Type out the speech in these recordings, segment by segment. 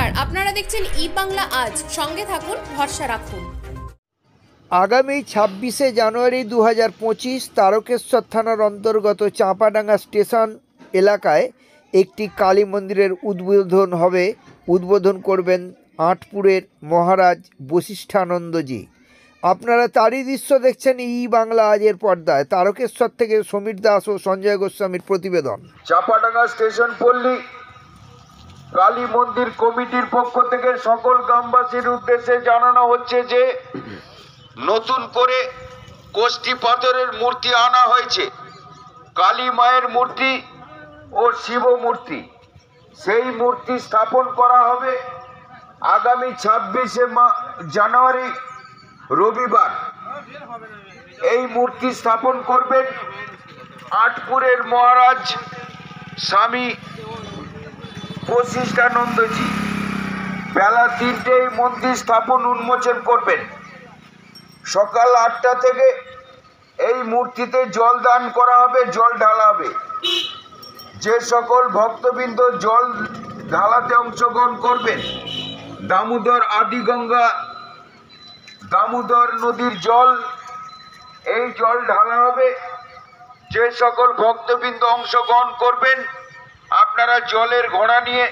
নমস্কার, আপনারা দেখছেন ই বাংলা আজ। সঙ্গে থাকুন, ভরসা রাখুন। আগামী 26শে জানুয়ারি 2025 তারকেশ্বর থানার অন্তর্গত চাঁপাডাঙ্গা স্টেশন এলাকায় একটি কালী মন্দিরের উদ্বোধন হবে। উদ্বোধন করবেন আঁটপুরের মহারাজ বশিষ্ঠানন্দজি। আপনারা তারই দৃশ্য দেখছেন ই বাংলা আজের পর্দায়। তারকেশ্বর থেকে সমীর দাস ও সঞ্জয় গোস্বামীর প্রতিবেদন। চাঁপাডাঙ্গা স্টেশন পল্লী কালী মন্দির কমিটির পক্ষ থেকে সকল গ্রামবাসীর উদ্দেশ্যে জানানো হচ্ছে যে নতুন করে কোষ্ঠী পাথরের মূর্তি আনা হয়েছে। কালী মায়ের মূর্তি ও শিব মূর্তি, সেই মূর্তি স্থাপন করা হবে আগামী 26শে জানুয়ারি রবিবার। এই মূর্তি স্থাপন করবেন আঁটপুরের মহারাজ স্বামী বশিষ্ঠানন্দজি। বেলা 3টেয় মন্দির স্থাপন উন্মোচন করবেন। সকাল 8টা থেকে এই মূর্তিতে জল দান করা হবে, জল ঢালা হবে। যে সকল ভক্তবৃন্দ জল ঢালাতে অংশগ্রহণ করবেন, দামোদর নদীর জল, এই জল ঢালা হবে। যে সকল ভক্তবৃন্দ অংশগ্রহণ করবেন, আপনারা জলের ঘোড়া নিয়ে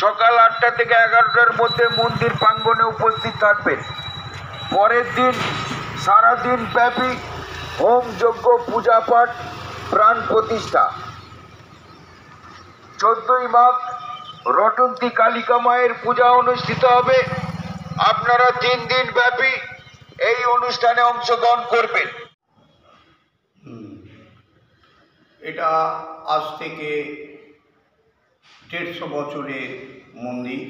সকাল 8টা থেকে 11টার মধ্যে মন্দির প্রাঙ্গণে উপস্থিত থাকবেন। পরের দিন সারাদিন ব্যাপী হোম যজ্ঞ, পূজা পাঠ, প্রাণ প্রতিষ্ঠা। 14ই মাঘ রটন্তী কালিকা মায়ের পূজা অনুষ্ঠিত হবে। আপনারা 3 দিন ব্যাপী এই অনুষ্ঠানে অংশগ্রহণ করবেন। এটা আজ থেকে 150 বছরের মন্দির।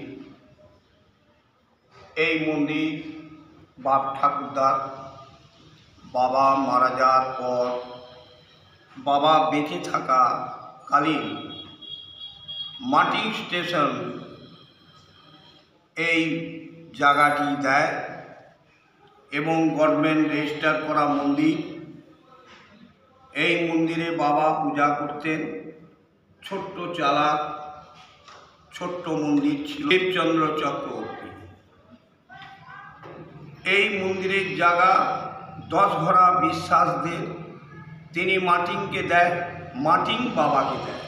এই মন্দির বাপ ঠাকুরদার বাবা মারা যাওয়ার পর বাবা বেঁচে থাকা কালীন মাটি স্টেশন এই জায়গাটি দেয় এবং গভর্নমেন্ট রেজিস্টার করা মন্দির। এই মন্দিরে বাবা পূজা করতেন। ছোট্ট চালাক ছোট্ট মন্দির ছিল। দেবচন্দ্র চক্রবর্তী এই মন্দিরের জায়গা 10 ঘোড়া বিশ্বাসদের, তিনি মাটিংকে দেয়, মাটিং বাবাকে দেয়।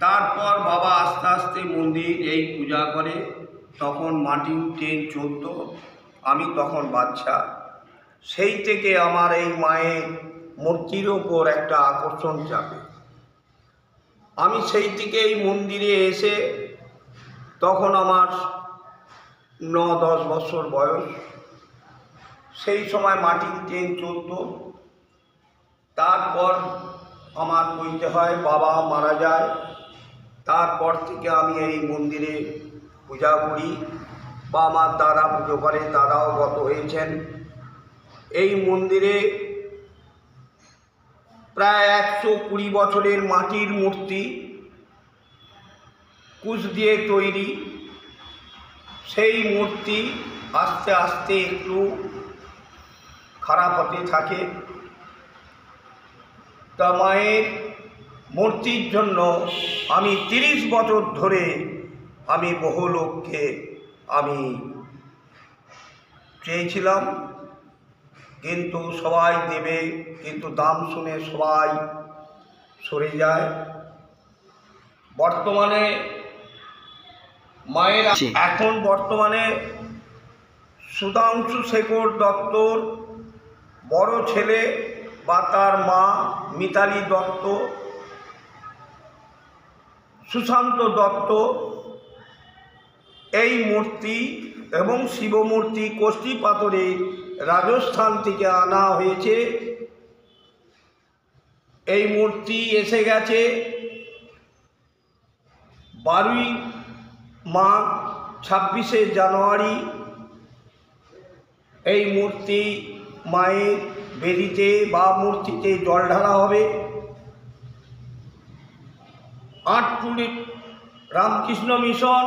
তারপর বাবা আস্তে আস্তে মন্দির এই পূজা করে। তখন মাটিং ট্রেন চলত, আমি তখন বাচ্চা। সেই থেকে আমার এই মায়ের মূর্তির ওপর একটা আকর্ষণ চাপে। আমি সেই থেকে এই মন্দিরে এসে, তখন আমার 9-10 বছর বয়স। সেই সময় মাটির ট্রেন চলত। তারপর আমার বলতে হয় বাবা মারা যায়। তারপর থেকে আমি এই মন্দিরে পূজা করি, বা আমার দাদা পুজো করে, দাদাও গত হয়েছেন। এই মন্দিরে প্রায় 120 বছরের মাটির মূর্তি, কুশ দিয়ে তৈরি। সেই মূর্তি আস্তে আস্তে একটু খারাপ হতে থাকে। তা মায়ের মূর্তির জন্য আমি 30 বছর ধরে আমি বহু লোককে আমি চেয়েছিলাম, কিন্তু সবাই দেবে, কিন্তু দাম শুনে সবাই সরে যায়। বর্তমানে মায়ের এখন বর্তমানে সুধাংশু শেখর দত্তর বড় ছেলে বা তার মা মিতালি দত্ত, সুশান্ত দত্ত এই মূর্তি এবং শিব মূর্তি কোষ্ঠী পাথরে রাজস্থান থেকে আনা হয়েছে। এই মূর্তি এসে গেছে 12ই মাঘ 26শে জানুয়ারি। এই মূর্তি মায়ের বেদিতে বা মূর্তিতে জল ঢালা হবে। আঁটপুর রামকৃষ্ণ মিশন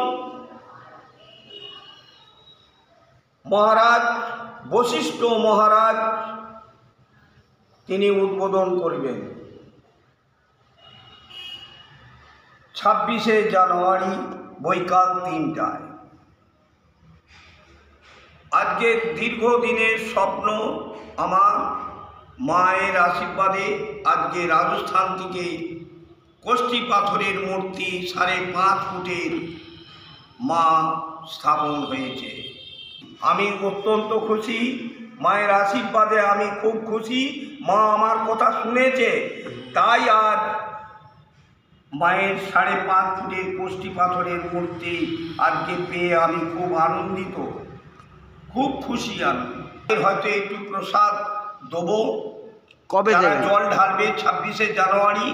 মহারাজ বশিষ্ঠ মহারাজ তিনি উদ্বোধন করবেন। 26শে জানুয়ারি বৈকাল 3টায়। আজকে দীর্ঘদিনের স্বপ্ন আমার মায়ের আশীর্বাদে আজকে রাজস্থান থেকে কষ্টি পাথরের মূর্তি 5.5 ফুটের মা স্থাপন হয়েছে। আমি অত্যন্ত খুশি, মায়ের আশীর্বাদে আমি খুব খুশি। মা আমার কথা শুনেছে, তাই আজ মায়ের 5.5 ফুটের কষ্টি পাথরের মূর্তি আজকে পেয়ে আমি খুব আনন্দিত, খুব খুশি। আমি হয়তো একটু প্রসাদ দেবো। কবে যারা দেবেন? জল ঢালবে 26শে জানুয়ারি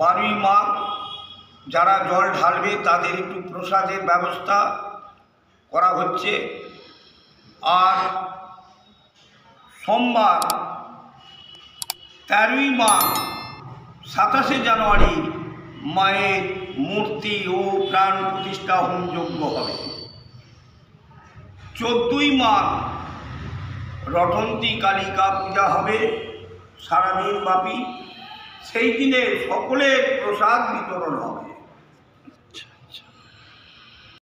12ই মাঘ, যারা জল ঢালবে তাদের একটু প্রসাদের ব্যবস্থা করা হচ্ছে। আর সোমবার 13ই মাঘ 27শে জানুয়ারি মায়ের মূর্তি ও প্রাণ প্রতিষ্ঠা হোমযজ্ঞ হবে। 14ই মাঘ রটন্তী কালিকা পূজা হবে সারাদিন ব্যাপী। সেই দিনে সকলের প্রসাদ বিতরণ হবে।